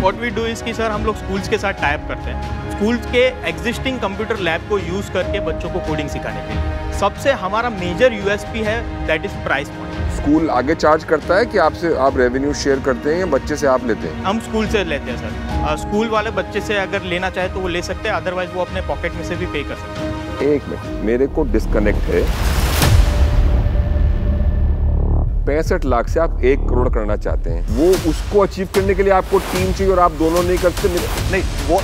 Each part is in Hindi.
व्हाट वी डू इज कि सर हम लोग स्कूल्स के साथ टाइप करते हैं, स्कूल्स के एग्जिस्टिंग कंप्यूटर लैब को यूज़ करके बच्चों को कोडिंग सिखाने के लिए। सबसे हमारा मेजर यूएसपी है that is price point. School आगे चार्ज करता है कि आपसे आप रेवेन्यू शेयर करते हैं या बच्चे से आप लेते हैं? हम स्कूल से लेते हैं सर। स्कूल वाले बच्चे से अगर लेना चाहे तो वो ले सकते हैं, अदरवाइज वो अपने पॉकेट में से भी पे कर सकते हैं। एक मिनट, मेरे को डिस्कनेक्ट है। 65 लाख से आप 1 करोड़ करना चाहते हैं, वो उसको अचीव करने के लिए आपको टीम चाहिए और आप दोनों नहीं करते। नहीं वो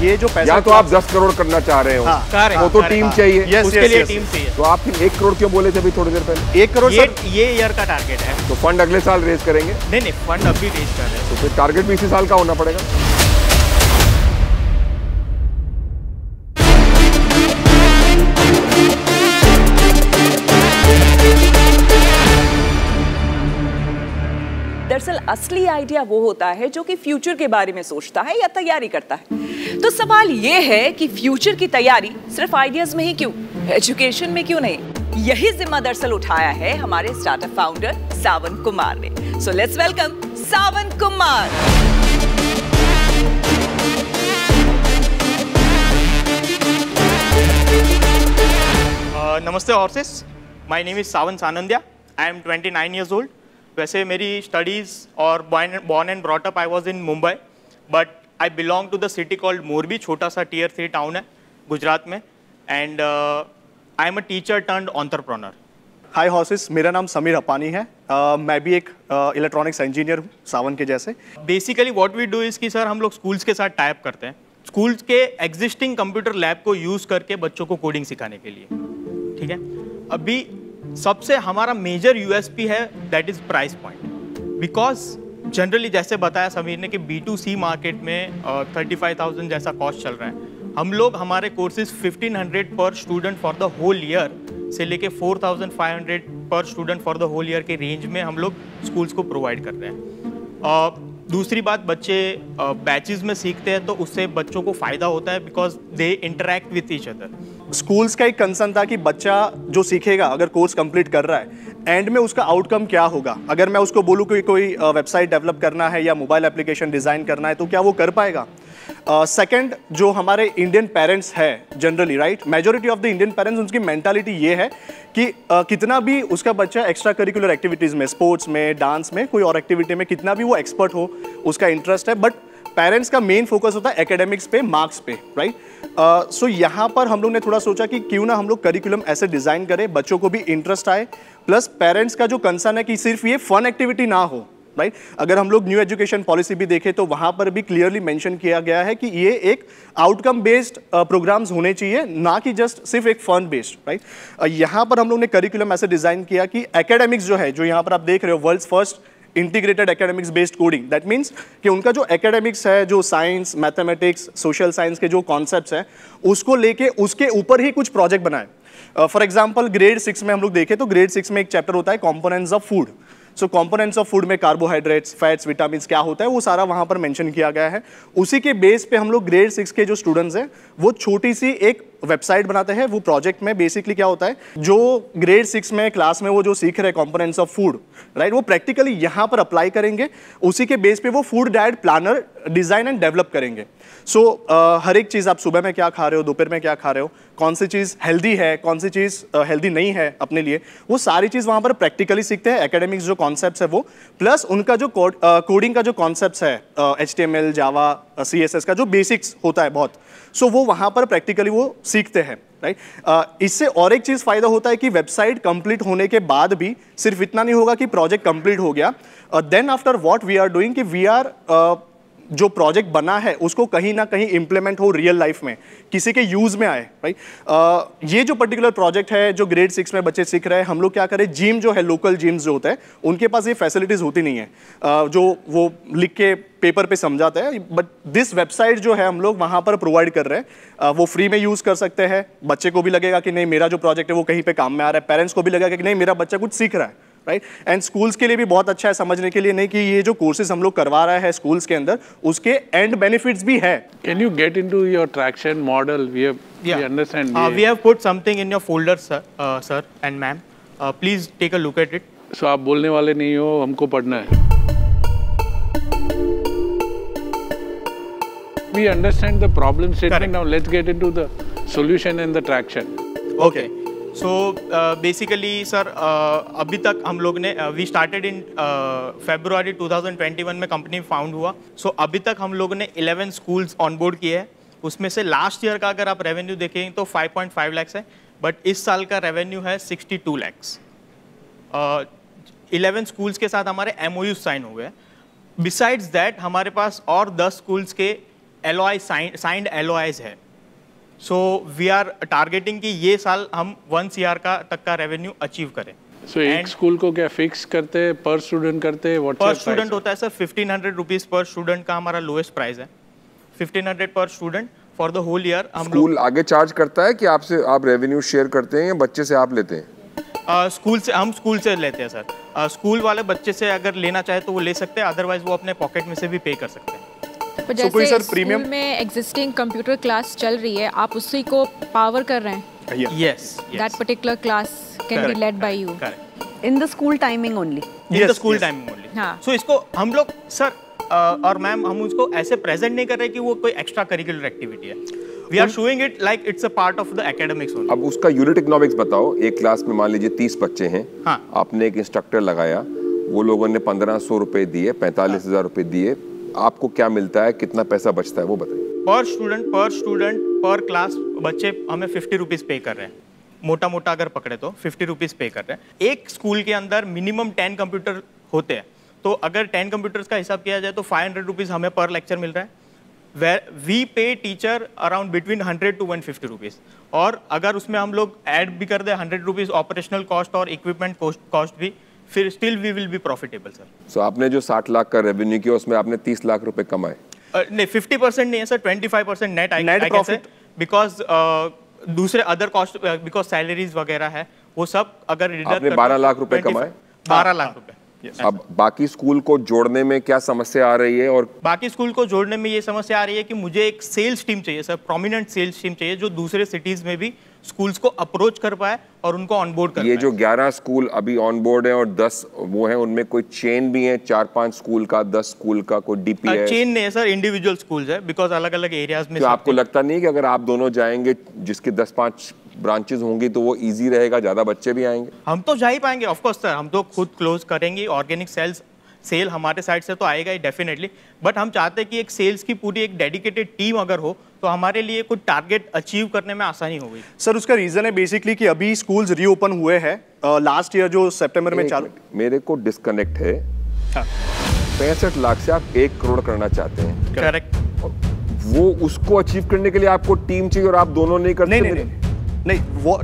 ये जो पैसा, या तो आप 10 करोड़ करना चाह रहे हो, तो टीम चाहिए, उसके लिए टीम चाहिए। तो आप 1 करोड़ क्यों बोले थे अभी थोड़ी देर पहले? 1 करोड़ ये ईयर का टारगेट है। तो फंड अगले साल रेज करेंगे? नहीं, फंड अभी रेज कर रहे हैं। तो फिर टारगेट भी इसी साल का होना पड़ेगा। दरअसल असली आइडिया वो होता है जो कि फ्यूचर के बारे में सोचता है या तैयारी करता है। तो सवाल ये है कि फ्यूचर की तैयारी सिर्फ आइडियाज में ही क्यों, एजुकेशन में क्यों नहीं? यही जिम्मा दरअसल उठाया है हमारे स्टार्टअप फाउंडर सावन कुमार ने। So let's welcome Sawan Kumar. नमस्ते horses, my name is Sawan Sanandiya. I am 29 years old। वैसे मेरी स्टडीज़ और born and brought up I was in Mumbai, but I belong to the city called Morbi, छोटा सा Tier 3 टाउन है गुजरात में। And I am a teacher turned entrepreneur. Hi horses, मेरा नाम समीर हपानी है। मैं भी एक इलेक्ट्रॉनिक्स इंजीनियर हूँ सावन के जैसे। Basically what we do is कि सर हम लोग स्कूल्स के साथ टाइप करते हैं, स्कूल्स के एग्जिस्टिंग कंप्यूटर लैब को यूज़ करके बच्चों को कोडिंग सिखाने के लिए। ठीक है, अभी सबसे हमारा मेजर यूएसपी है that is price point. Because generally जैसे बताया समीर ने कि B2C मार्केट में 35,000 जैसा कॉस्ट चल रहा है। हम लोग हमारे कोर्सेज 1500 पर student for the whole year से लेके 4500 पर student for the whole year के रेंज में हम लोग स्कूल्स को प्रोवाइड कर रहे हैं। दूसरी बात, बच्चे बैचेस में सीखते हैं तो उससे बच्चों को फ़ायदा होता है because they interact with each other. Schools का एक कंसर्न था कि बच्चा जो सीखेगा अगर कोर्स कंप्लीट कर रहा है, एंड में उसका आउटकम क्या होगा। अगर मैं उसको बोलूँ कि कोई वेबसाइट डेवलप करना है या मोबाइल एप्लीकेशन डिज़ाइन करना है तो क्या वो कर पाएगा। सेकंड, जो हमारे इंडियन पेरेंट्स है generally, right, majority of the Indian parents, उनकी मेंटालिटी ये है कि कितना भी उसका बच्चा एक्स्ट्रा करिकुलर एक्टिविटीज़ में, स्पोर्ट्स में, डांस में, कोई और एक्टिविटी में कितना भी वो एक्सपर्ट हो, उसका इंटरेस्ट है, बट पेरेंट्स का मेन फोकस होता है एकेडमिक्स पे, मार्क्स पे, राइट। सो यहाँ पर हम लोग ने थोड़ा सोचा कि क्यों ना हम लोग करिकुलम ऐसे डिज़ाइन करें बच्चों को भी इंटरेस्ट आए, प्लस पेरेंट्स का जो कंसर्न है कि सिर्फ ये फन एक्टिविटी ना हो, राइट। अगर हम लोग न्यू एजुकेशन पॉलिसी भी देखें तो वहाँ पर भी क्लियरली मेंशन किया गया है कि ये एक आउटकम बेस्ड प्रोग्राम्स होने चाहिए, ना कि जस्ट सिर्फ एक फन बेस्ड, राइट। यहाँ पर हम लोग ने करिकुलम ऐसे डिज़ाइन किया कि एकेडमिक्स जो है, जो यहाँ पर आप देख रहे हो, world's first integrated academics based coding, that means कि उनका जो एकेडमिक्स है, जो साइंस, मैथमेटिक्स, सोशल साइंस के जो कॉन्सेप्ट्स हैं, उसको लेके उसके ऊपर ही कुछ प्रोजेक्ट बनाए। फॉर एग्जाम्पल ग्रेड 6 में हम लोग देखें तो ग्रेड 6 में एक चैप्टर होता है components of food. So components of food में कार्बोहाइड्रेट्स, फैट्स, विटामिन क्या होता है वो सारा वहाँ पर मेंशन किया गया है। उसी के बेस पे हम लोग ग्रेड 6 के जो स्टूडेंट्स हैं वो छोटी सी एक वेबसाइट बनाते हैं। वो प्रोजेक्ट में बेसिकली क्या होता है, जो ग्रेड 6 में क्लास में वो जो सीख रहे हैं कॉम्पोनेंट्स ऑफ फूड, राइट, वो प्रैक्टिकली यहाँ पर अप्लाई करेंगे। उसी के बेस पे वो food diet planner design and develop करेंगे। सो हर एक चीज़, आप सुबह में क्या खा रहे हो, दोपहर में क्या खा रहे हो, कौन सी चीज़ हेल्दी है, कौन सी चीज़ हेल्दी नहीं है अपने लिए, वो सारी चीज़ वहाँ पर प्रैक्टिकली सीखते हैं। एकेडमिक्स जो कॉन्सेप्ट्स है वो, प्लस उनका जो कोडिंग का जो कॉन्सेप्ट्स है, HTML, जावा, CSS का जो बेसिक्स होता है बहुत, सो वो वहाँ पर प्रैक्टिकली वो सीखते हैं, राइट। इससे और एक चीज़ फ़ायदा होता है कि वेबसाइट कंप्लीट होने के बाद भी सिर्फ इतना नहीं होगा कि प्रोजेक्ट कंप्लीट हो गया, then after what we are doing कि वी आर जो प्रोजेक्ट बना है उसको कहीं ना कहीं इंप्लीमेंट हो रियल लाइफ में, किसी के यूज़ में आए, राइट। ये जो पर्टिकुलर प्रोजेक्ट है जो ग्रेड 6 में बच्चे सीख रहे हैं, हम लोग क्या करें, जिम जो है, लोकल जिम्स जो होते हैं उनके पास ये फैसिलिटीज़ होती नहीं है जो वो लिख के पेपर पे समझाते हैं, बट दिस वेबसाइट जो है हम लोग वहाँ पर प्रोवाइड कर रहे हैं। वो फ्री में यूज़ कर सकते हैं। बच्चे को भी लगेगा कि नहीं मेरा जो प्रोजेक्ट है वो कहीं पे काम में आ रहा है, पेरेंट्स को भी लगेगा कि नहीं मेरा बच्चा कुछ सीख रहा है, राइट। एंड स्कूल्स के लिए भी बहुत अच्छा है समझने के लिए, नहीं कि ये जो कोर्सेज हम लोग करवा रहा है स्कूल्स के अंदर, उसके एंड बेनिफिट्स भी है। Can you get into your traction model? We understand. We have put something in your folder, sir and ma'am. Please take a look at it. So आप बोलने वाले नहीं हो, हमको पढ़ना है। we understand the problem statement. Now let's get into the solution and the traction. Okay. So basically sir अभी तक हम लोग ने वी स्टार्टेड इन फरवरी 2021 में कंपनी फाउंड हुआ. सो अभी तक हम लोगों ने 11 स्कूल्स ऑनबोर्ड किए हैं. उसमें से लास्ट ईयर का अगर आप रेवेन्यू देखें तो 5.5 लाख है, बट इस साल का रेवेन्यू है 62 लाख. 11 स्कूल्स के साथ हमारे MOU साइन हुए हैं. बिसाइड्स दैट हमारे पास और 10 स्कूल्स के LOI साइंड LOIs है. सो वी आर टारगेटिंग कि ये साल हम 1 CR का तक का रेवेन्यू अचीव करें. So एक स्कूल को क्या फिक्स करते हैं, पर स्टूडेंट करते हैं? पर स्टूडेंट होता है सर 1500 रुपीज पर स्टूडेंट का हमारा लोएस्ट प्राइस है. 1500 पर student for the whole year. हम स्कूल आगे चार्ज करता है कि आपसे आप रेवेन्यू शेयर करते हैं या बच्चे से आप लेते हैं? स्कूल से हम स्कूल से लेते हैं सर. स्कूल वाले बच्चे से अगर लेना चाहे तो वो ले सकते हैं, अदरवाइज वो अपने पॉकेट में से भी पे कर सकते हैं. तो जैसे स्कूल में एग्जिस्टिंग कंप्यूटर क्लास चल रही है, आप उसी को पावर कर रहे हैं? Yes. That particular class can be led by you. In the school timing only. In the school timing only. हाँ. So इसको हम लोग सर और मैम हम उसको ऐसे प्रेजेंट नहीं कर रहे कि वो कोई एक्स्ट्रा करिकुलर एक्टिविटी है. We are showing it like it's a part of the academics only. अब उसका यूनिट इकोनॉमिक्स बताओ. एक क्लास में मान लीजिए 30 बच्चे हैं. हाँ. आपने एक इंस्ट्रक्टर लगाया, वो लोगों ने 1500 रुपए दिए, 45,000 रुपए दिए. आपको क्या मिलता है, कितना पैसा बचता है वो बताइए. पर स्टूडेंट पर क्लास बच्चे हमें 50 रुपीज पे कर रहे हैं. मोटा मोटा अगर पकड़े तो 50 रुपीज पे कर रहे हैं. एक स्कूल के अंदर मिनिमम 10 कंप्यूटर होते हैं, तो अगर 10 कंप्यूटर्स का हिसाब किया जाए तो 500 रुपीज हमें पर लेक्चर मिल रहा है. We pay teacher around between 100 to 150 rupees. और अगर उसमें हम लोग ऐड भी कर दे 100 रुपीज ऑपरेशनल कॉस्ट और इक्विपमेंट कॉस्ट भी, फिर still we will be profitable sir. So आपने जो 60 लाख का रेवेन्यू किया उसमें आपने 30 लाख रुपए कमाए? नहीं, 50% नहीं है सर, 25% नेट प्रॉफिट. बिकॉज दूसरे अदर कॉस्ट, बिकॉज सैलरीज वगैरह है वो सब अगर आपने 12 लाख रुपए कमाए. 12 लाख रुपए. अब बाकी स्कूल को जोड़ने में क्या समस्या आ रही है? और बाकी स्कूल को जोड़ने में ये समस्या आ रही है कि मुझे एक सेल्स टीम चाहिए सर, प्रोमिनेंट सेल्स टीम चाहिए जो दूसरे सिटीज में भी स्कूल्स को अप्रोच कर पाए और उनको ऑनबोर्ड कर पाए. ये जो 11 स्कूल अभी ऑनबोर्ड है और 10 वो है, उनमें कोई चेन भी है? 4-5 स्कूल का, 10 स्कूल का कोई डीपी है? चेन नहीं है सर, इंडिविजुअल स्कूल्स है, बिकॉज अलग अलग एरियाज में. तो आपको लगता नहीं कि अगर आप दोनों जाएंगे, जिसके 10-5 ब्रांचेस होंगी, तो वो इजी रहेगा, ज्यादा बच्चे भी आएंगे? हम तो जा ही पाएंगे ऑफ कोर्स सर. हम तो खुद क्लोज करेंगे. ऑर्गेनिक सेल हमारे साइड से तो आएगा ही डेफिनेटली, बट हम चाहते हैं कि एक सेल्स की पूरी एक डेडिकेटेड टीम अगर हो तो हमारे लिए कुछ टारगेट अचीव करने में आसानी हो गई. सर उसका रीजन है बेसिकली कि अभी स्कूल्स रीओपन हुए हैं लास्ट ईयर जो सितंबर में चालू. मेरे को डिस्कनेक्ट है. 65 लाख से आप 1 करोड़ करना चाहते हैं. करेक्ट. वो उसको अचीव करने के लिए आपको टीम चाहिए और आप दोनों नहीं करते? नहीं वो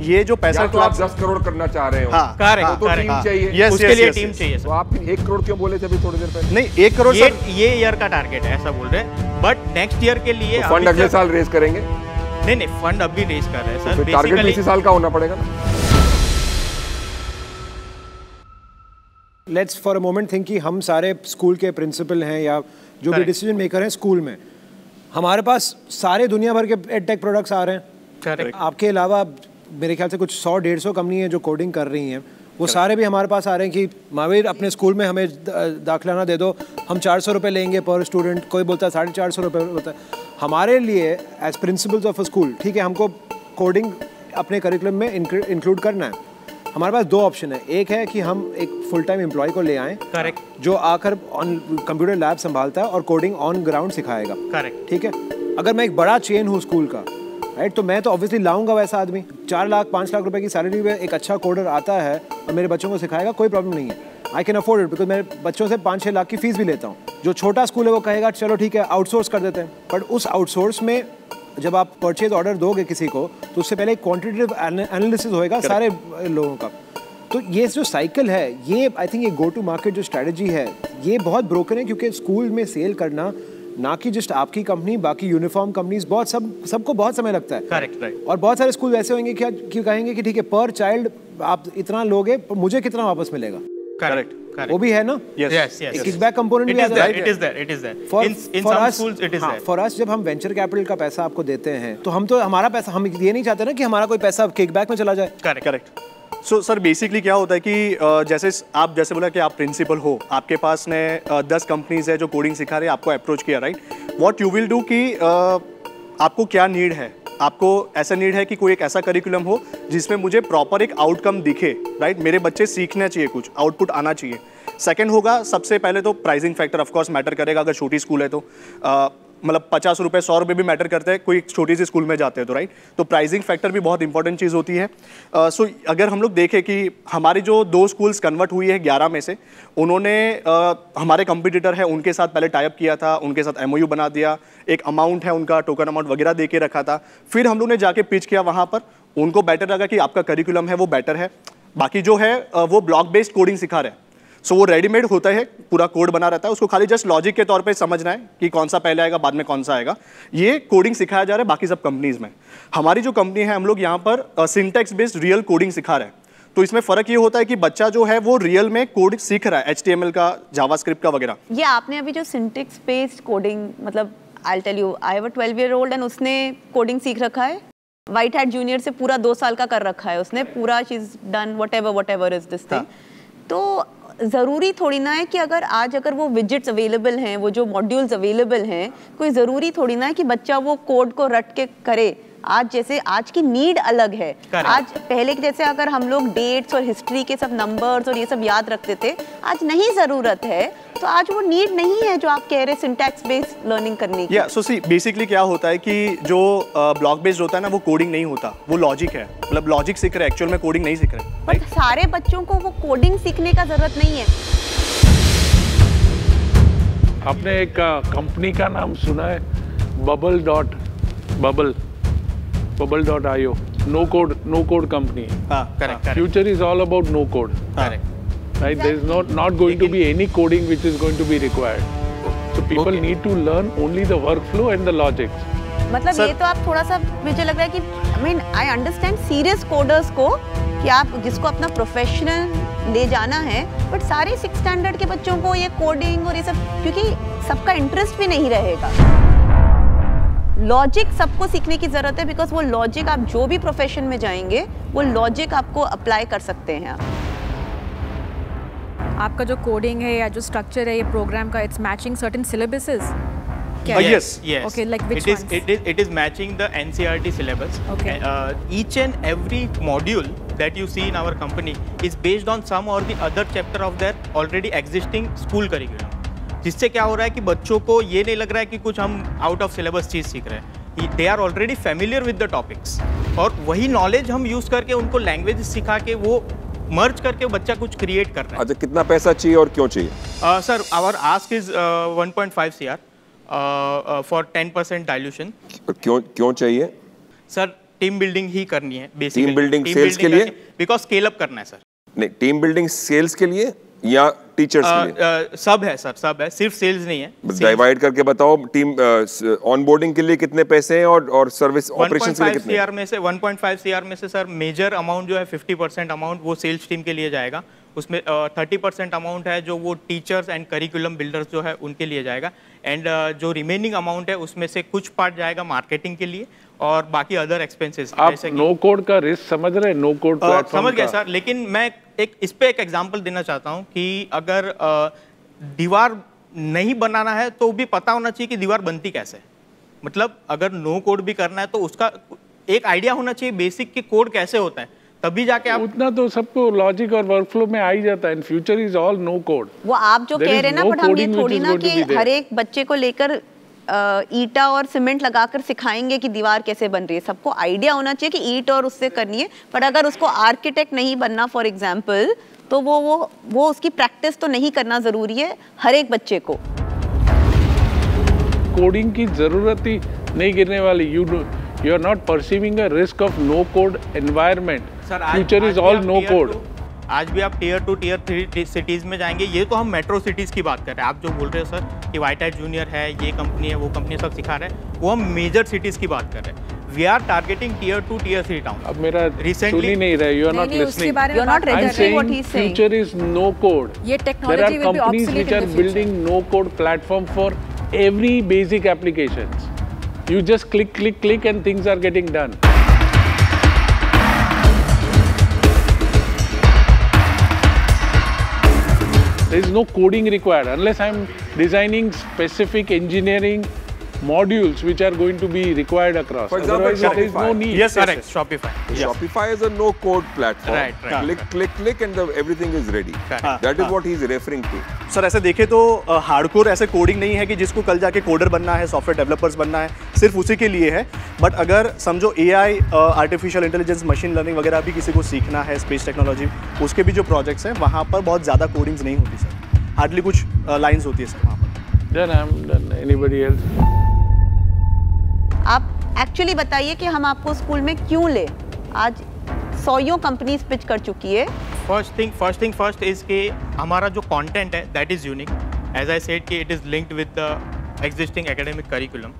ये जो पैसा तो आप 10 करोड़ करना चाह रहे हो. हाँ, करेक्ट. तो टीम चाहिए. उसके लिए टीम चाहिए सर. तो आप 1 करोड़ क्यों बोले थे अभी थोड़ी देर पहले? नहीं 1 करोड़ ये ईयर का टारगेट है ऐसा बोल रहे हैं, बट नेक्स्ट ईयर के लिए फंड अगले साल रेज करेंगे? नहीं, फंड अभी रेज कर रहे हैं सर. टारगेट इसी साल का होना पड़ेगा ना. Let's for a moment think कि हम सारे स्कूल के प्रिंसिपल हैं या जो भी डिसीजन मेकर हैं स्कूल में. हमारे पास सारे दुनिया भर के एडटेक प्रोडक्ट्स आ रहे हैं. Correct. आपके अलावा मेरे ख्याल से कुछ 100-150 कंपनी है जो कोडिंग कर रही हैं. वो सारे भी हमारे पास आ रहे हैं कि महावीर अपने स्कूल में हमें दाखिला ना दे दो, हम 400 रुपये लेंगे पर स्टूडेंट. कोई बोलता है 450 रुपये बोलता है. हमारे लिए as principals of a school, ठीक है, हमको कोडिंग अपने करिकुलम में इंक्लूड करना है. हमारे पास 2 ऑप्शन है. एक है कि हम एक फुल टाइम एम्प्लॉय को ले आएँ. करेक्ट. जो आकर ऑन कंप्यूटर लैब संभालता है और कोडिंग ऑन ग्राउंड सिखाएगा. करेक्ट. ठीक है. अगर मैं एक बड़ा चेन हूँ स्कूल का, राइट, तो मैं तो ऑब्वियसली लाऊंगा वैसा आदमी. 4 लाख 5 लाख रुपए की सैलरी में एक अच्छा कोडर आता है और मेरे बच्चों को सिखाएगा, कोई प्रॉब्लम नहीं है. I can afford it because मैं बच्चों से 5-6 लाख की फीस भी लेता हूँ. जो छोटा स्कूल है वो कहेगा चलो ठीक है आउटसोर्स कर देते हैं. बट उस आउटसोर्स में जब आप परचेज ऑर्डर दोगे किसी को तो उससे पहले एक क्वांटिटेटिव एनालिसिस होएगा सारे लोगों का. तो ये जो साइकिल है, ये आई थिंक ये गो टू मार्केट जो स्ट्रेटजी है ये बहुत ब्रोकन है, क्योंकि स्कूल में सेल करना ना कि जस्ट आपकी कंपनी, बाकी यूनिफॉर्म कंपनीज बहुत सबको बहुत समय लगता है. करेक्ट. राइट. और बहुत सारे स्कूल ऐसे होंगे क्या कि कहेंगे कि ठीक है पर चाइल्ड आप इतना लोगे, मुझे कितना वापस मिलेगा. करेक्ट. वो भी है ना. यस. किकबैक कंपोनेंट भी आता है. It is there. In some schools it is there. For us जब हम वेंचर कैपिटल का पैसा आपको देते हैं तो हम तो हमारा पैसा, हम ये नहीं चाहते ना कि हमारा कोई पैसा किकबैक में चला जाए. करेक्ट. सर बेसिकली क्या होता है कि जैसे बोला कि आप प्रिंसिपल हो, आपके पास ने 10 कंपनीज है जो कोडिंग सिखा रहे हैं, आपको अप्रोच किया, right? What you will do कि आपको क्या नीड है, आपको ऐसा नीड है कि कोई एक ऐसा करिकुलम हो जिसमें मुझे प्रॉपर एक आउटकम दिखे, राइट? मेरे बच्चे सीखना चाहिए, कुछ आउटपुट आना चाहिए। सेकंड होगा, सबसे पहले तो pricing factor of course matter करेगा। अगर छोटी स्कूल है तो मतलब 50 रुपये 100 रुपये भी मैटर करते हैं, कोई छोटी सी स्कूल में जाते हैं तो, राइट? तो प्राइसिंग फैक्टर भी बहुत इंपॉर्टेंट चीज़ होती है। सो अगर हम लोग देखें कि हमारी जो 2 स्कूल्स कन्वर्ट हुई है 11 में से, उन्होंने हमारे कंपटीटर है उनके साथ पहले टाइप किया था, उनके साथ MOU बना दिया, एक अमाउंट है उनका, टोकन अमाउंट वगैरह दे के रखा था। फिर हम लोग ने जाके पिच किया वहाँ पर, उनको बेटर लगा कि आपका करिकुलम है वो बेटर है, बाकी जो है वो ब्लॉक बेस्ड कोडिंग सिखा रहे हैं। सो वो रेडीमेड होता है, पूरा कोड बना रहता है, उसको खाली जस्ट लॉजिक के तौर पे समझना है कि कौन सा पहले आएगा बाद में कौन सा आएगा। ये कोडिंग सिखाया जा रहा है बाकी सब कंपनीज में। हमारी जो कंपनी है, हम लोग यहाँ पर सिंटेक्स बेस्ड रियल कोडिंग सिखा रहे हैं। तो इसमें फर्क ये होता है कि बच्चा जो है वो रियल में कोड सीख रहा है, HTML का, जावास्क्रिप्ट का वगैरह। ये आपने अभी जो सिंटेक्स बेस्ड कोडिंग, मतलब I tell you, I have a 12-year-old and उसने कोडिंग सीख रखा है, व्हाइट हैट जूनियर से पूरा 2 साल का कर रखा है उसने, पूरा she is done whatever is this thing. तो ज़रूरी थोड़ी ना है कि अगर वो विजेट्स अवेलेबल हैं, वो जो मॉड्यूल्स अवेलेबल हैं, कोई ज़रूरी थोड़ी ना है कि बच्चा वो कोड को रट के करे। आज की नीड अलग है। आज पहले के जैसे अगर हम लोग डेट्स और हिस्ट्री के सब नंबर्स और ये सब याद रखते थे, आज नहीं ज़रूरत है। तो आज वो नीड नहीं है जो आप कह रहे सिंटैक्स बेस्ड लर्निंग करने की। सो सी बेसिकली क्या होता है कि जो ब्लॉक बेस्ड होता है ना, वो कोडिंग नहीं होता, वो लॉजिक है। मतलब लॉजिक सीख रहे हैं, एक्चुअल में कोडिंग नहीं सीख रहे। बट सारे बच्चों को वो कोडिंग सीखने का जरूरत नहीं है। आपने एक कंपनी का नाम सुना है, bubble.io, no code company. Correct. Future is all about no code. Correct. Right? There is not going to be any coding which is going to be required. So people need to learn only the workflow and the logics. मतलब ये तो आप थोड़ा सा, मुझे लग रहा है कि I understand सीरियस कोडर्स को कि आप जिसको अपना प्रोफेशनल ले जाना है, बट सारे 6th स्टैंडर्ड के बच्चों को ये कोडिंग और ये सब, क्योंकि सबका इंटरेस्ट भी नहीं रहेगा। लॉजिक सबको सीखने की जरूरत है, बिकॉज वो लॉजिक आप जो भी प्रोफेशन में जाएंगे वो लॉजिक आपको अप्लाई कर सकते हैं। आपका जो कोडिंग है या जो स्ट्रक्चर है ये प्रोग्राम का, it's matching certain syllabuses. Yes. Okay, like which ones? It is matching the NCERT syllabus. Okay. Each and every module that you see in our company is based on some or the other chapter of their already existing school curriculum. जिससे क्या हो रहा है कि बच्चों को ये नहीं लग रहा है कि कुछ हम आउट ऑफ सिलेबस चीज़ सीख रहे हैं। They are already familiar with the topics, और वही नॉलेज हम यूज़ करके उनको लैंग्वेज सिखा के वो मर्ज करके बच्चा कुछ क्रिएट कर रहा है। अच्छा, कितना पैसा चाहिए और क्यों चाहिए? Sir, our ask is 1.5 CR for 10% dilution. क्यों चाहिए? सर, टीम बिल्डिंग ही करनी है बेसिकली। टीम बिल्डिंग सेल्स के लिए? बिकॉज स्केल अप करना है सर। नहीं, टीम बिल्डिंग सेल्स के लिए या टीचर्स के लिए? सब है सर, सब है, सिर्फ सेल्स नहीं है। डिवाइड करके बताओ, टीम ऑनबोर्डिंग के लिए कितने पैसे हैं और सर्विस ऑपरेशंस के लिए कितने? 1.5 CR में से सर मेजर अमाउंट जो है 50% अमाउंट वो सेल्स टीम के लिए जाएगा। उसमें 30% अमाउंट है जो वो टीचर्स एंड करिकुलम बिल्डर्स जो है उनके लिए जाएगा। एंड जो रिमेनिंग अमाउंट है उसमें से कुछ पार्ट जाएगा मार्केटिंग के लिए और बाकी अदर एक्सपेंसेस। आप नो कोड का रिस्क समझ रहे हैं? नो कोड प्लेटफॉर्म समझ गए सर, लेकिन मैं इस पे एक एग्जांपल देना चाहता हूं कि अगर दीवार नहीं बनाना है तो भी पता होना चाहिए कि दीवार बनती कैसे। मतलब अगर नो कोड भी करना है तो उसका एक आइडिया होना चाहिए बेसिक कि कोड कैसे होता है, तभी जाके आप उतना तो सबको लॉजिक और वर्कफ्लो में आ ही जाता है। In future is all no code. वो आप जो कह रहे हैं ना, बट हम ये थोड़ी ना कि हर एक बच्चे को लेकर ईटा और सीमेंट लगाकर सिखाएंगे कि दीवार कैसे बन रही है। सबको आइडिया होना चाहिए कि ईट और उससे करनी है, पर अगर उसको आर्किटेक्ट नहीं बनना फॉर एग्जांपल, तो वो उसकी प्रैक्टिस तो नहीं करना जरूरी है हर एक बच्चे को। कोडिंग की जरूरत ही नहीं गिरने वाली। You are not perceiving a risk of no code environment. Future is all no code. आज भी आप टियर 2 टियर 3 सिटीज में जाएंगे, ये तो हम मेट्रो सिटीज की बात कर रहे हैं। आप जो बोल रहे हो सर कि व्हाइट हैट जूनियर है, ये कंपनी है, वो कंपनी सब सिखा रहे हैं, वो हम मेजर सिटीज की बात कर रहे हैं। We are targeting tier 2 tier 3 town. अब मेरा सुन ही नहीं रहे, you are not listening. You are not reading what he is saying. Future is no code. ये technology will be obsolete in the which are building no code platform for every basic applications. You just click and things are getting done. There is no coding required unless I'm designing specific engineering modules which are going to be required across. For example, Otherwise, there is no Shopify. need. Yes, Correct. yes. Shopify. Shopify is a no-code platform. Right, right. Click, and everything is ready. Correct. That is what he is referring to. Sir ऐसे देखें तो हार्डकोर ऐसे कोडिंग नहीं है कि जिसको कल जाके कोडर बनना है, सॉफ्टवेयर डेवलपर्स बनना है, सिर्फ उसी के लिए है। बट अगर समझो AI, artificial intelligence, machine learning वगैरह भी किसी को सीखना है, स्पेस टेक्नोलॉजी, उसके भी जो प्रोजेक्ट्स हैं वहाँ पर बहुत ज़्यादा कोडिंग्स नहीं होती सर, हार्डली कुछ लाइन्स होती है सर वहाँ पर। Then I'm done. Anybody else? आप एक्चुअली बताइए कि हम आपको स्कूल में क्यों ले? आज 100 कंपनीज पिच कर चुकी है। फर्स्ट थिंग फर्स्ट इज कि हमारा जो कंटेंट है that is unique, as I said कि it is linked with the existing academic curriculum,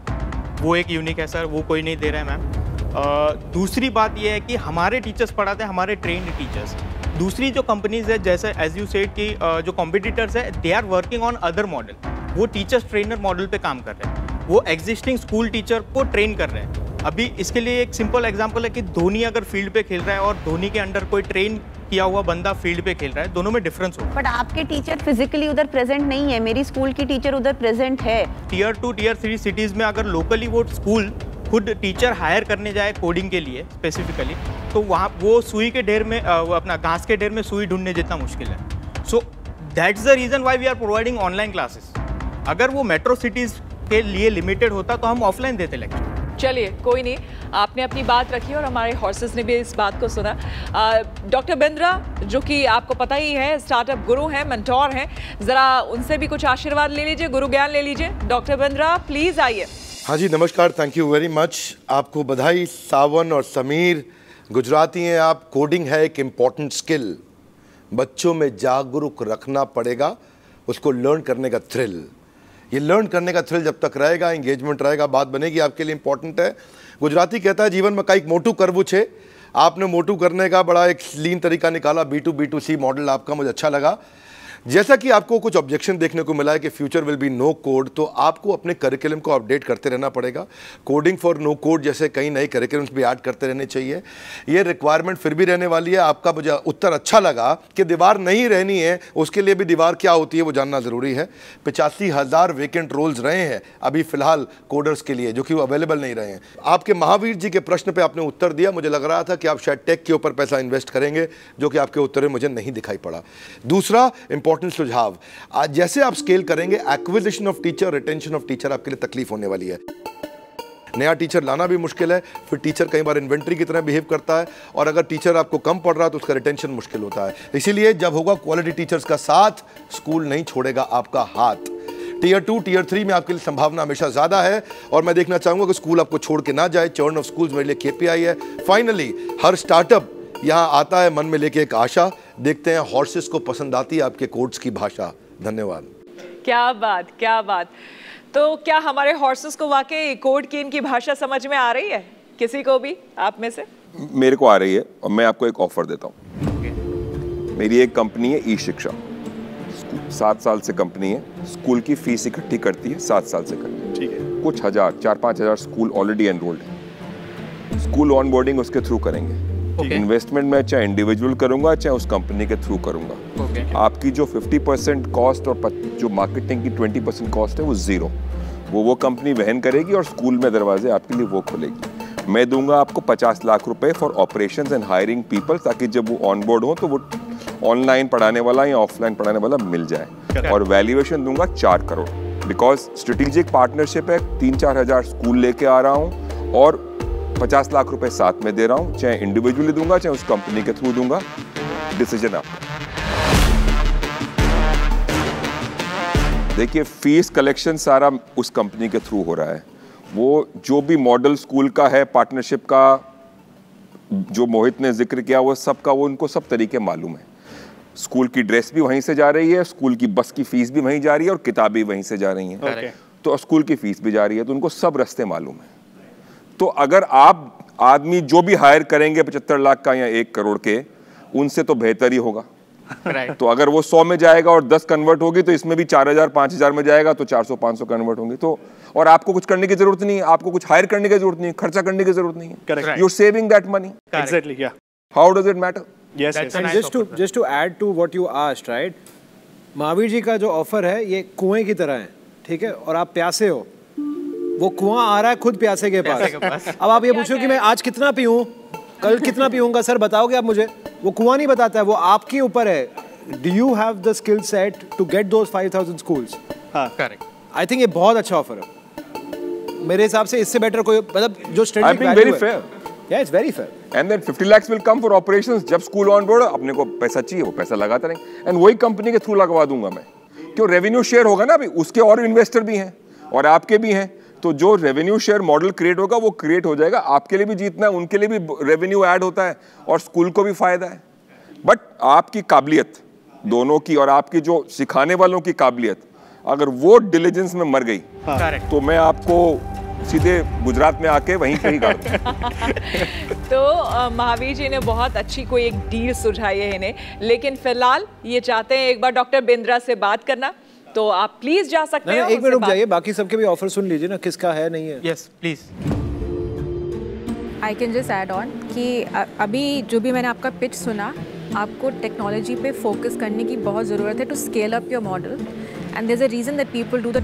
वो एक यूनिक है सर, वो कोई नहीं दे रहा है मैम। दूसरी बात ये है कि हमारे टीचर्स पढ़ाते हैं, हमारे ट्रेंड टीचर्स। दूसरी जो कंपनीज है, जैसे एज यू सेड कि जो कॉम्पिटिटर्स है they are working on other model, वो टीचर्स ट्रेनर मॉडल पे काम कर रहे हैं, वो एग्जिस्टिंग स्कूल टीचर को ट्रेन कर रहे हैं। अभी इसके लिए एक सिंपल एग्जांपल है कि धोनी अगर फील्ड पे खेल रहा है और धोनी के अंडर कोई ट्रेन किया हुआ बंदा फील्ड पे खेल रहा है, दोनों में डिफरेंस होगा। बट आपके टीचर फिजिकली उधर प्रेजेंट नहीं है, मेरी स्कूल की टीचर उधर प्रेजेंट है। टियर 2 टियर 3 सिटीज़ में अगर लोकली वो स्कूल खुद टीचर हायर करने जाए कोडिंग के लिए स्पेसिफिकली, तो वहाँ वो सुई के ढेर में वो अपना घास के ढेर में सुई ढूंढने जितना मुश्किल है। So that's the reason why we are providing online classes. अगर वो मेट्रो सिटीज़ के लिए लिमिटेड होता तो हम ऑफलाइन देते लेक्चर। चलिए कोई नहीं, आपने अपनी बात रखी और हमारे हॉर्सेस ने भी इस बात को सुना। डॉक्टर बिंद्रा, जो कि आपको पता ही है स्टार्टअप गुरु हैं, मेंटोर हैं, ज़रा उनसे भी कुछ आशीर्वाद ले लीजिए, गुरु ज्ञान ले लीजिए। डॉक्टर बिंद्रा प्लीज़ आइए। हाँ जी नमस्कार, थैंक यू वेरी मच। आपको बधाई। सावन और समीर गुजराती हैं आप। कोडिंग है एक इम्पॉर्टेंट स्किल, बच्चों में जागरूक रखना पड़ेगा, उसको लर्न करने का थ्रिल। ये लर्न करने का थ्रिल जब तक रहेगा, एंगेजमेंट रहेगा, बात बनेगी, आपके लिए इंपॉर्टेंट है। गुजराती कहता है जीवन में कांईक मोटू करवू छे। आपने मोटू करने का बड़ा एक लीन तरीका निकाला, B2B2C मॉडल आपका, मुझे अच्छा लगा। जैसा कि आपको कुछ ऑब्जेक्शन देखने को मिला है कि future will be no code, तो आपको अपने करिकुलम को अपडेट करते रहना पड़ेगा। कोडिंग फॉर नो कोड जैसे कई नए करिकुलम्स भी ऐड करते रहने चाहिए। ये रिक्वायरमेंट फिर भी रहने वाली है। आपका मुझे उत्तर अच्छा लगा कि दीवार नहीं रहनी है, उसके लिए भी दीवार क्या होती है वो जानना ज़रूरी है। 85,000 वेकेंट रोल्स रहे हैं अभी फ़िलहाल कोडर्स के लिए, जो कि वो अवेलेबल नहीं रहे हैं। आपके महावीर जी के प्रश्न पर आपने उत्तर दिया, मुझे लग रहा था कि आप शायद टेक के ऊपर पैसा इन्वेस्ट करेंगे, जो कि आपके उत्तर में मुझे नहीं दिखाई पड़ा। दूसरा सुझाव, आज जैसे आप स्केल करेंगे, acquisition of teacher, retention of teacher आपके लिए तकलीफ होने वाली है। नया टीचर लाना भी मुश्किल है, फिर टीचर कई बार इन्वेंट्री की तरह बिहेव करता है, और अगर टीचर आपको कम पढ़ रहा है तो उसका रिटेंशन मुश्किल होता है। इसीलिए जब होगा क्वालिटी टीचर्स का साथ, स्कूल नहीं छोड़ेगा आपका हाथ। टियर 2 टियर 3 में आपके लिए संभावना हमेशा ज़्यादा है, और मैं देखना चाहूँगा कि स्कूल आपको छोड़ के ना जाए। चर्न ऑफ स्कूल्स मेरे लिए KPI है। फाइनली हर स्टार्टअप यहाँ आता है मन में लेके एक आशा। देखते हैं हॉर्सेस को पसंद आती है आपके कोड्स की भाषा। धन्यवाद। क्या बात, क्या बात। तो क्या हमारे हॉर्सेस को वाकई कोड की इनकी भाषा समझ में आ रही है? किसी को भी आप में से? मेरे को आ रही है, और मैं आपको एक ऑफर देता हूँ। मेरी एक कंपनी है ई शिक्षा, 7 साल से कंपनी है, स्कूल की फीस इकट्ठी करती है, 7 साल से करती है। ठीक है। कुछ हजार, 4-5 हजार स्कूल ऑलरेडी एनरोल्ड है। स्कूल ऑनबोर्डिंग उसके थ्रू करेंगे। इन्वेस्टमेंट मैं चाहे इंडिविजुअल करूंगा, चाहे उस कंपनी के थ्रू करूंगा। आपकी जो 50% कॉस्ट और जो मार्केटिंग की 20% कॉस्ट है वो जीरो, वो कंपनी वहन करेगी, और स्कूल में दरवाजे आपके लिए वो खोलेगी। मैं दूंगा आपको 50 लाख रुपए for operations and hiring people, ताकि जब वो ऑन बोर्ड हो तो वो ऑनलाइन पढ़ाने वाला या ऑफलाइन पढ़ाने वाला मिल जाए। और वैल्यूएशन दूंगा 4 करोड़, बिकॉज स्ट्रेटेजिक पार्टनरशिप है। 3-4 हजार स्कूल लेके आ रहा हूँ, और 50 लाख रुपए साथ में दे रहा हूं, चाहे इंडिविजुअली दूंगा चाहे उस कंपनी के थ्रू दूंगा, डिसीजन आपका। देखिए, फीस कलेक्शन सारा उस कंपनी के थ्रू हो रहा है। वो जो भी मॉडल स्कूल का है पार्टनरशिप का, जो मोहित ने जिक्र किया, वो सबका, वो उनको सब तरीके मालूम है। स्कूल की ड्रेस भी वहीं से जा रही है, स्कूल की बस की फीस भी वहीं जा रही है, और किताबें वहीं से जा रही हैं, तो स्कूल की फीस भी जा रही है, तो उनको सब रास्ते मालूम है। तो अगर आप आदमी जो भी हायर करेंगे 75 लाख का या 1 करोड़ के, उनसे तो बेहतर ही होगा। तो अगर वो 100 में जाएगा और 10 कन्वर्ट होगी, तो इसमें भी 4000-5000 में जाएगा तो 400-500 कन्वर्ट होंगे। तो और आपको कुछ करने की जरूरत नहीं है, आपको कुछ हायर करने की जरूरत नहीं है, खर्चा करने की जरूरत नहीं है। You are saving that money. Exactly, yeah. How does it matter? Yes, yes. And just to add to what you asked, right? Mahavir ji का जो ऑफर है ये कुएं की तरह है, ठीक है, और आप प्यासे हो, वो कुआं आ रहा है खुद प्यासे के पास। अब आप ये पूछो कि मैं आज कितना पीऊं, कल कितना पीऊंगा, सर बताओगे आप मुझे? वो कुआं नहीं बताता है, वो आपके ऊपर है। Do you have the skill set to get those 5000 schools? हाँ, करेक्ट। आई थिंक ये बहुत अच्छा ऑफर है मेरे हिसाब से। इससे बेटर कोई, मतलब जो स्ट्रेटेजिक वैल्यू है, very fair. Yeah, it's very fair. And then 50 lakhs will come for operations. जब स्कूल ऑन बोर्ड अपने को पैसा चाहिए वो पैसा लगाते रहेंगे, एंड वही कंपनी के थ्रू लगवा दूंगा मैं। क्यों? रेवेन्यू शेयर होगा ना, अभी उसके और इन्वेस्टर भी हैं और आपके भी हैं, तो जो रेवेन्यू शेयर मॉडल क्रिएट होगा वो क्रिएट हो जाएगा। आपके लिए भी जीतना है, उनके लिए भी रेवेन्यू ऐड होता है और स्कूल को भी फायदा है। बट आपकी काबिलियत दोनों की और आपकी जो सिखाने वालों की काबिलियत अगर वो डिलीजेंस में मर गई तो मैं आपको सीधे गुजरात में आके वहीं कहीं गाड़ दूं। तो महावीर जी ने बहुत अच्छी कोई एक डील सुझाई है इन्हें, लेकिन फिलहाल ये चाहते हैं एक बार डॉक्टर बिंद्रा से बात करना, तो आप प्लीज जा सकते हैं। एक मिनट रुक जाइए, बाकी सबके भी ऑफर सुन लीजिए ना, किसका है नहीं है। Yes please. I can just add on कि अभी जो भी मैंने आपका पिच सुना, आपको टेक्नोलॉजी पे फोकस करने की बहुत ज़रूरत है to scale up your model, and there is a reason that people do the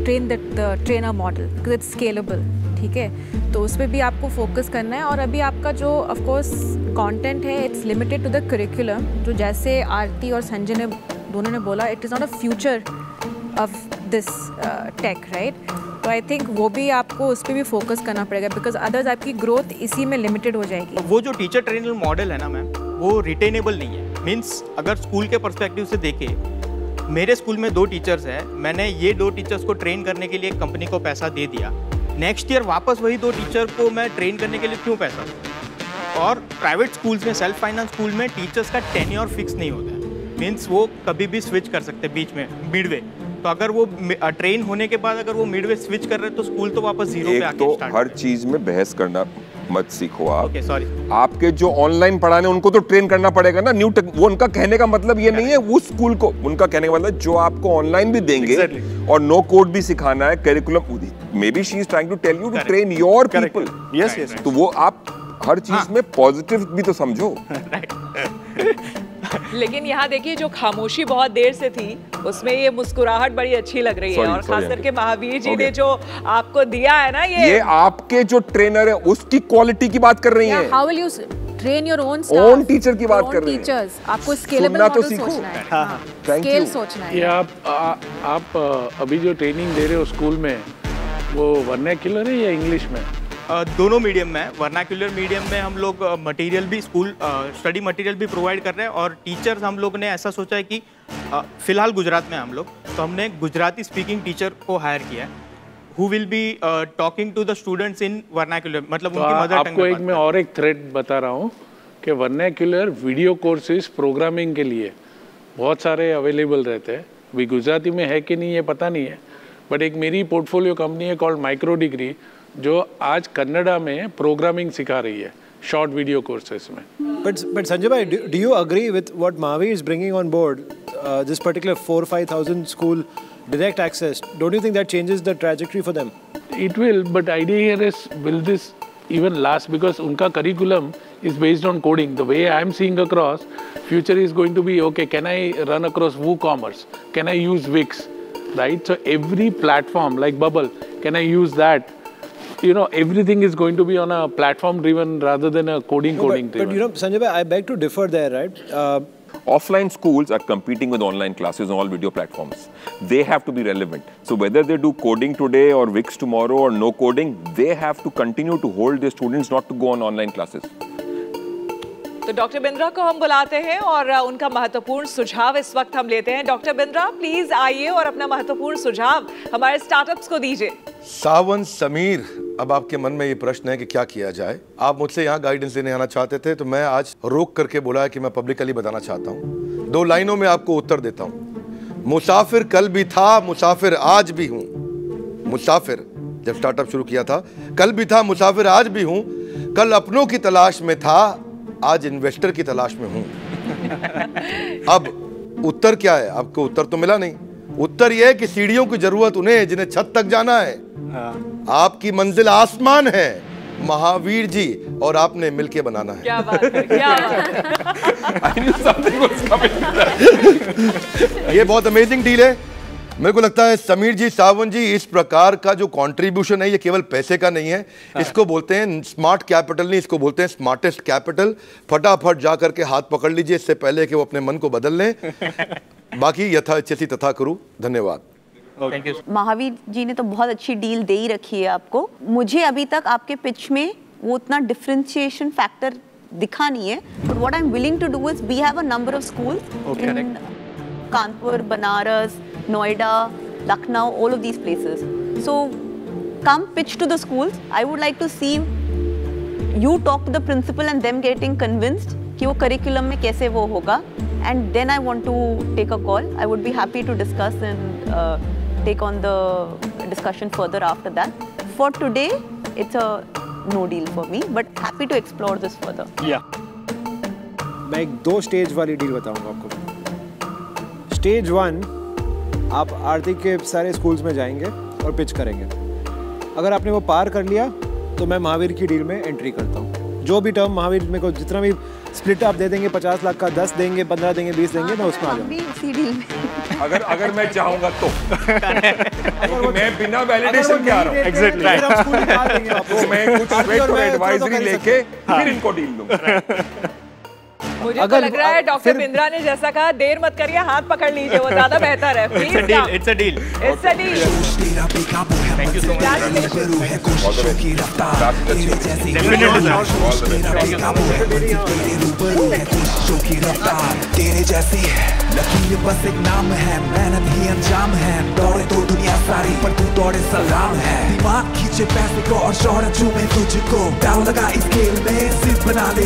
trainer model because it's scalable, ठीक है। तो उस पर भी आपको फोकस करना है। और अभी आपका जो ऑफ कोर्स कंटेंट है it's limited to the curriculum, जो जैसे आरती और संजय ने दोनों ने बोला, it is not a future of this tech, right. तो आई थिंक वो भी आपको उस पर भी फोकस करना पड़ेगा, बिकॉज अदर्स आपकी ग्रोथ इसी में लिमिटेड हो जाएगी। वो जो टीचर ट्रेनर मॉडल है ना मैम, वो रिटेनेबल नहीं है। मीन्स अगर स्कूल के पर्सपेक्टिव से देखें, मेरे स्कूल में 2 टीचर्स हैं, मैंने ये 2 टीचर्स को ट्रेन करने के लिए कंपनी को पैसा दे दिया, नेक्स्ट ईयर वापस वही 2 टीचर को मैं ट्रेन करने के लिए क्यों पैसा दूँ? और प्राइवेट स्कूल्स में, सेल्फ फाइनेंस स्कूल में टीचर्स का टेन्योर फिक्स नहीं होता है। मीन्स वो कभी भी स्विच कर सकते बीच में, मिडवे। तो अगर वो ट्रेन होने के बाद अगर वो मिडवे स्विच कर रहे हैं तो स्कूल तो वापस जीरो पे आके तो स्टार्ट। हर चीज में बहस करना मत सीखो आप। Okay sorry. आपके जो ऑनलाइन पढ़ाने उनको तो ट्रेन करना पड़ेगा ना। वो उनका कहने का मतलब ये नहीं है उस स्कूल को, उनका कहने का मतलब जो आपको ऑनलाइन भी देंगे और नो कोड भी सिखाना है, curriculum may be she is trying to tell you to train your people. Yes yes. तो वो आप हर चीज में पॉजिटिव भी तो समझो। लेकिन यहाँ देखिए जो खामोशी बहुत देर से थी उसमें ये मुस्कुराहट बड़ी अच्छी लग रही है, और खास करके महावीर जी ने जो आपको दिया है ना, ये आपके जो ट्रेनर है उसकी क्वालिटी की बात कर रही है। How will you train your own own teacher की बात कर रही है। टीचर्स आपको स्केलेबल मॉडल सोचना है। हाँ, स्केल सोचना है। ये आप अभी जो ट्रेनिंग दे रहे हो स्कूल में, वो वर्नाक्युलर है या इंग्लिश में? दोनों मीडियम में है। वर्नाक्युलर मीडियम में हम लोग मटेरियल भी स्कूल स्टडी मटेरियल भी प्रोवाइड कर रहे हैं, और टीचर्स हम लोग ने ऐसा सोचा है कि फिलहाल गुजरात में हम लोग, तो हमने गुजराती स्पीकिंग टीचर को हायर किया है, who will be talking to the students in vernacular, मतलब उनकी मदर टंग। आपको मैं और एक थ्रेड बता रहा हूँ कि वर्नाक्युलर वीडियो कोर्सेज प्रोग्रामिंग के लिए बहुत सारे अवेलेबल रहते हैं। अभी गुजराती में है कि नहीं ये पता नहीं है, बट एक मेरी पोर्टफोलियो कंपनी है कॉल्ड माइक्रो डिग्री, जो आज कन्नड़ा में प्रोग्रामिंग सिखा रही है शॉर्ट वीडियो कोर्सेस में। But Sanjay bhai, do you agree with what Mahavir is bringing on board, this particular 4,000-5,000 school direct access? Don't you think that changes the trajectory for them? It will, but idea here is, will this even last? Because unka curriculum is based on coding. The way I am seeing across, future is going to be, okay, can I run across WooCommerce? Can I use Wix? Right? So every platform like Bubble, can I use that? You know, everything is going to be on a platform driven rather than a coding driven. But you know, Sanjay bhai, I beg to differ there, right? Offline schools are competing with online classes on all video platforms. They have to be relevant. So whether they do coding today or Wix tomorrow or no coding, they have to continue to hold their students not to go on online classes. तो डॉक्टर बिंद्रा को हम बुलाते हैं और उनका महत्वपूर्ण सुझाव इस वक्त हम लेते हैं। डॉक्टर बिंद्रा प्लीज आइए और अपना महत्वपूर्ण सुझाव हमारे स्टार्टअप्स को दीजिए। सावन समीर, अब आपके मन में ये प्रश्न है कि क्या किया जाए। आप मुझसे यहाँ गाइडेंस लेने आना चाहते थे, तो मैं आज रोक करके बोला है कि मैं पब्लिकली बताना चाहता हूँ। 2 लाइनों में आपको उत्तर देता हूँ। मुसाफिर कल भी था, मुसाफिर आज भी हूँ। मुसाफिर जब स्टार्टअप शुरू किया था, कल भी था, मुसाफिर आज भी हूँ। कल अपनों की तलाश में था, आज इन्वेस्टर की तलाश में हूँ। अब उत्तर क्या है? आपको उत्तर तो मिला नहीं। उत्तर यह है कि सीढ़ियों की जरूरत उन्हें है जिन्हें छत तक जाना है। आपकी मंजिल आसमान है। महावीर जी और आपने मिलके बनाना है। क्या बात है, क्या बात है। ये बहुत अमेजिंग डील है। मेरे को लगता है समीर जी, सावन जी, इस प्रकार का जो कंट्रीब्यूशन है ये केवल पैसे का नहीं है। इसको बोलते हैं स्मार्ट कैपिटल, नहीं, इसको बोलते हैं स्मार्टेस्ट कैपिटल। फटाफट जा करके हाथ पकड़ लीजिए इससे पहले कि वो अपने मन को बदल लें। बाकी यथा इच्छति तथा करूं। धन्यवाद। Thank you. महावीर जी ने तो बहुत अच्छी डील दे ही रखी है आपको। मुझे अभी तक आपके पिच में वो उतना डिफरेंशिएशन फैक्टर दिखा नहीं है। But what I am willing to do is we have a number of schools in Kanpur, Banaras, Noida, Lucknow, all of these places. So come pitch to the schools. I would like to see you talk to the principal and them getting convinced कि वो curriculum में कैसे वो होगा. And then I want to take a call. I would be happy to discuss and take on the discussion further after that. For today, it's a no deal for me, but happy to explore this further. Yeah. मैं एक 2 स्टेज वाली डील बताऊंगा आपको। स्टेज 1, आप आरती के सारे स्कूल्स में जाएंगे और पिच करेंगे। अगर आपने वो पार कर लिया तो मैं महावीर की डील में एंट्री करता हूँ। जो भी टर्म महावीर मेरे को जितना भी स्प्लिट आप दे देंगे, 50 लाख का 10 देंगे, 15 देंगे, 20 देंगे, मैं उसमें आ जाऊँगा। अगर मैं चाहूंगा तो मैं बिना वैलिडेशन के आ रहा हूँ। तो मैं कुछ वेट और एडवाइजरी लेके फिर इनको डील दूंगा। मुझे तो लग रहा है डॉक्टर बिंद्रा ने जैसा कहा, देर मत करिए, हाथ पकड़ लीजिए, वो ज्यादा बेहतर है। Please come. It's a deal. It's a deal. Thank you so much. तेरे जैसी लकीर बस एक नाम है, मेहनत ही अंजाम है। दौड़े तो दुनिया सारी पर तू दौड़े सलाम है। दिमाग खींचे पैसे को और शोहरत चूमे तुझको, दाव लगा इस खेल में, सिर्फ बना ले